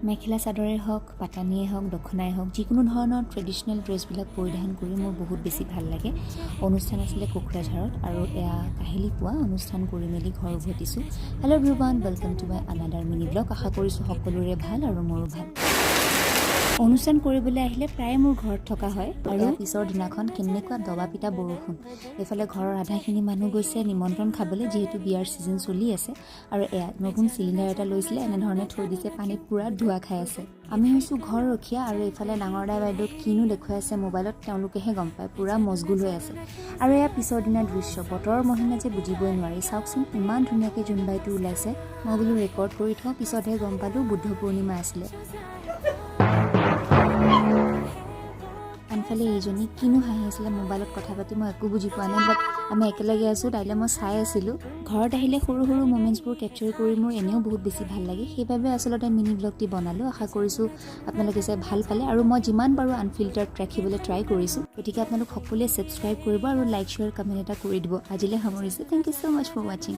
মেখেলা চাদৰে হওক পাটানিয়ে হওক দখনাই হওক যিকোনো ধৰণৰ ট্ৰেডিশ্যনেল ড্ৰেছবিলাক পৰিধান কৰি মোৰ বহুত বেছি ভাল লাগে অনুষ্ঠান আছিলে কোকৰাঝাৰত আৰু এয়া কাহিলি পোৱা অনুষ্ঠান কৰি মেলি ঘৰ উভতিছোঁ hello' everyone welcome to my another mini blog আশা কৰিছোঁ সকলোৰে ভাল আৰু মোৰো ভাল অনুষ্ঠান কৰিবলৈ আহিলে প্ৰায় মোৰ ঘৰত থকা হয় আৰু পিছৰ দিনাখন কেনেকুৱা দবা পিটা বৰষুণ এইফালে ঘৰৰ আধাখিনি মানুহ গৈছে নিমন্ত্ৰণ খাবলৈ যিহেতু বিয়াৰ ছিজন চলি আছে আৰু এয়া নতুন চিলিণ্ডাৰ এটা লৈছিলে এনেধৰণে থৈ দিছে পানীত পূৰা ধোৱা খাই আছে আমি হৈছোঁ ঘৰ ৰখীয়া আৰু এইফালে ডাঙৰ দাই বাইদেউক কিনো দেখুৱাই আছে মোবাইলত তেওঁলোকেহে গম পায় পূৰা মজগুল হৈ আছে আৰু এয়া পিছৰ দিনাৰ দৃশ্য বতৰৰ মহিমা যে বুজিবই নোৱাৰি চাওকচোন ইমান ধুনীয়াকৈ জোনবাইটো ওলাইছে মই বোলো ৰেকৰ্ড কৰি থওঁ পিছতহে গম পালোঁ বুদ্ধ পূৰ্ণিমা আছিলে আনফালে এইজনী কিনো হাঁহি আছিলে মোবাইলত কথা পাতি মই একো বুজি পোৱা নাই বাট আমি একেলগে আছোঁ তাইলৈ মই চাই আছিলোঁ ঘৰত আহিলে সৰু সৰু মমেণ্টছবোৰ কেপচাৰ কৰি মোৰ এনেও বহুত বেছি ভাল লাগে সেইবাবে আচলতে মিনি ব্লগটি বনালোঁ আশা কৰিছোঁ আপোনালোকে চাই ভাল পালে আৰু মই যিমান পাৰোঁ আনফিল্টাৰ্ড ৰাখিবলৈ ট্ৰাই কৰিছোঁ গতিকে আপোনালোক সকলোৱে ছাবস্ক্ৰাইব কৰিব আৰু লাইক শ্বেয়াৰ কমেণ্ট এটা কৰি দিব আজিলৈ সামৰিছোঁ thank you so' much for ৱাচিং